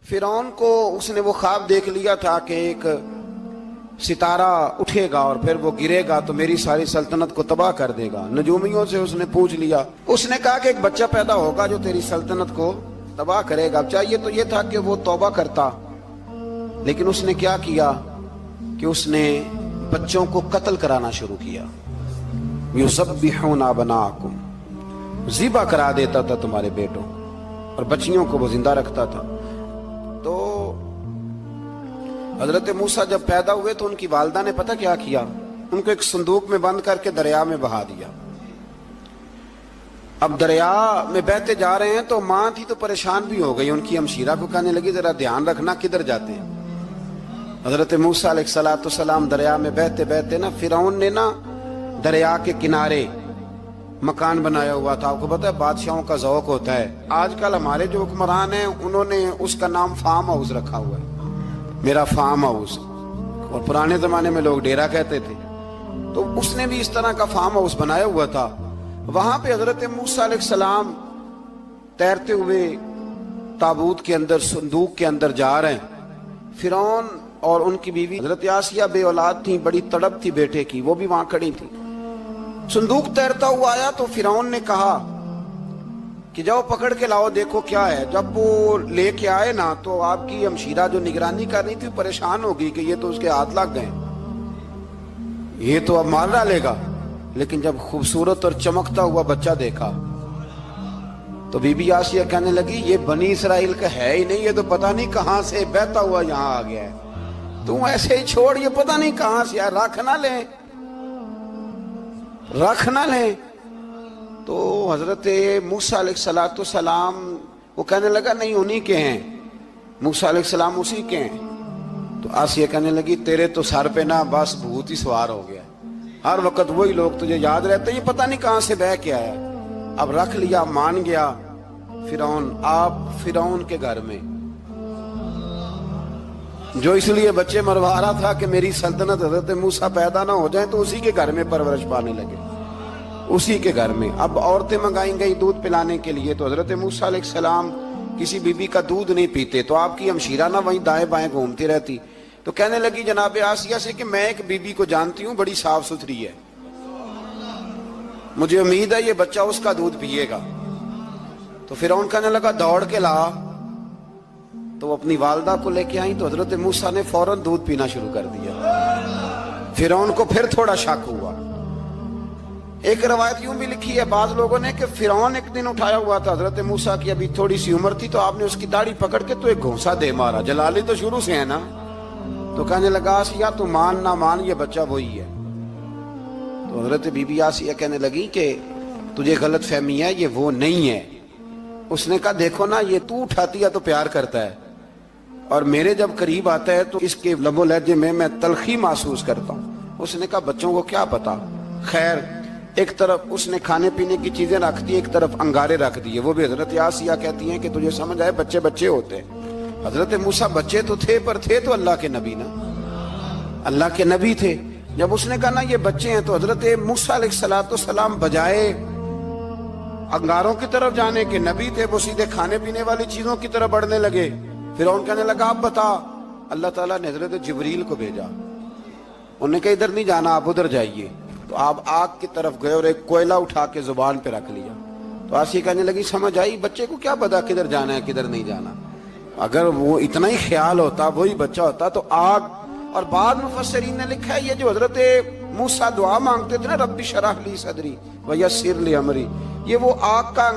फिरौन को उसने वो ख्वाब देख लिया था कि एक सितारा उठेगा और फिर वो गिरेगा तो मेरी सारी सल्तनत को तबाह कर देगा। नजूमियों से उसने पूछ लिया, उसने कहा कि एक बच्चा पैदा होगा जो तेरी सल्तनत को तबाह करेगा। अब चाहिए तो ये था कि वो तौबा करता, लेकिन उसने क्या किया कि उसने बच्चों को कत्ल कराना शुरू किया। युज़ब्बिहूना अबनाअकुम, ज़िबा करा देता था तुम्हारे बेटों, और बच्चियों को वो जिंदा रखता था। तो हजरत मूसा जब पैदा हुए तो उनकी वालदा ने पता क्या किया, उनको एक संदूक में बंद करके दरिया में बहा दिया। अब दरिया में बहते जा रहे हैं तो माँ थी तो परेशान भी हो गई, उनकी हमशीरा को कहने लगी जरा ध्यान रखना किधर जाते हैं। हजरत मूसा अलैहिस्सलाम दरिया में बहते बहते ना फिरौन ने ना दरिया के किनारे मकान बनाया हुआ था। आपको पता है बादशाहों का ज़ौक होता है, आजकल हमारे जो हुक्मरान हैं उन्होंने उसका नाम फार्म हाउस रखा हुआ है, मेरा फार्म हाउस, और पुराने जमाने में लोग डेरा कहते थे। तो उसने भी इस तरह का फार्म हाउस बनाया हुआ था। वहां पे हजरत मूसा अलैहिस्सलाम तैरते हुए ताबूत के अंदर, संदूक के अंदर जा रहे हैं। फिरौन और उनकी बीवी हजरत आसिया बे औलाद थी, बड़ी तड़प थी बेटे की, वो भी वहां खड़ी थी। संदूक तैरता हुआ आया तो फिरौन ने कहा कि जाओ पकड़ के लाओ, देखो क्या है। जब वो लेके आए ना तो आपकी हमशीरा जो निगरानी कर रही थी परेशान हो गई कि ये तो उसके हाथ लग गए, ये तो अब मार डालेगा। लेकिन जब खूबसूरत और चमकता हुआ बच्चा देखा तो बीबी आसिया कहने लगी ये बनी इसराइल का है ही नहीं, ये तो पता नहीं कहां से बहता हुआ यहां आ गया है। तू ऐसे ही छोड़, ये पता नहीं कहां से, रख ना ले, रख ना ले। तो हजरत मूसा अलैहिस्सलाम वो कहने लगा नहीं उन्हीं के हैं, मूसा अलैहिस्सलाम उसी के हैं। तो आसिया कहने लगी तेरे तो सर पे ना बस भूत ही सवार हो गया, हर वक्त वही लोग तुझे याद रहते, ये पता नहीं कहां से बह के आया। अब रख लिया, मान गया फिरौन। आप फिरौन के घर में जो इसलिए बच्चे मरवा रहा था कि मेरी सल्तनत हजरत मूसा पैदा ना हो जाए, तो उसी के घर में परवरिश पाने लगे, उसी के घर में। अब औरतें मंगाई गई दूध पिलाने के लिए, तो हजरत मूसा अलैहिस्सलाम किसी बीबी का दूध नहीं पीते, तो आपकी हमशीरा ना वहीं दाएं बाएं घूमती रहती। तो कहने लगी जनाब आसिया से कि मैं एक बीबी को जानती हूँ, बड़ी साफ सुथरी है, मुझे उम्मीद है ये बच्चा उसका दूध पिएगा। तो फिरौन कहने लगा दौड़ के ला। तो वो अपनी वालदा को लेके आई तो हजरत मूसा ने फौरन दूध पीना शुरू कर दिया। फिरौन को फिर थोड़ा शक हुआ। एक रवायत यूं भी लिखी है बाज लोगों ने कि फिरौन एक दिन उठाया हुआ था हजरत मूसा की, अभी थोड़ी सी उम्र थी, तो आपने उसकी दाढ़ी पकड़ के तो एक घोंसा दे मारा। जलाली तो शुरू से है ना। तो कहने लगा आसिया तू मान ना मान, ये बच्चा वही है। तो हजरत बीबी आसिया कहने लगी कि तुझे गलत फहमी है, ये वो नहीं है। उसने कहा देखो ना, ये तू उठाती है तो प्यार करता है, और मेरे जब करीब आता है तो इसके लबो लहजे में मैं तलखी महसूस करता हूँ। उसने कहा बच्चों को क्या पता। खैर एक तरफ उसने खाने पीने की चीजें रख दी, एक तरफ अंगारे रख दिए। वो भी हजरत आसिया कहती हैं कि तुझे समझ आए बच्चे बच्चे होते हैं। हजरत मूसा बच्चे तो थे, पर थे तो अल्लाह के नबी ना, अल्लाह के नबी थे। जब उसने कहा ना ये बच्चे हैं, तो हजरत मूसा अलैहिस्सलाम बजाए अंगारों की तरफ जाने के, नबी थे, वो सीधे खाने पीने वाली चीजों की तरफ बढ़ने लगे। फिरौन कहने लगा आप बता। अल्लाह ताला ने हजरत जिब्रील को भेजा, उन्होंने कहा इधर नहीं जाना, आप उधर जाइए। तो आप आग की तरफ गए और एक कोयला उठा के जुबान पे रख लिया। तो आसिया कहने लगी समझ आई, बच्चे को क्या पता किधर जाना है किधर नहीं जाना। अगर वो इतना ही ख्याल होता, वही बच्चा होता तो आग। और बाद मुफस्सिरीन ने लिखा है ये जो हजरत मूसा दुआ मांगते थे ना, रब्बी शरह ली सदरी व यस्सिर ली अमरी, ये वो आग का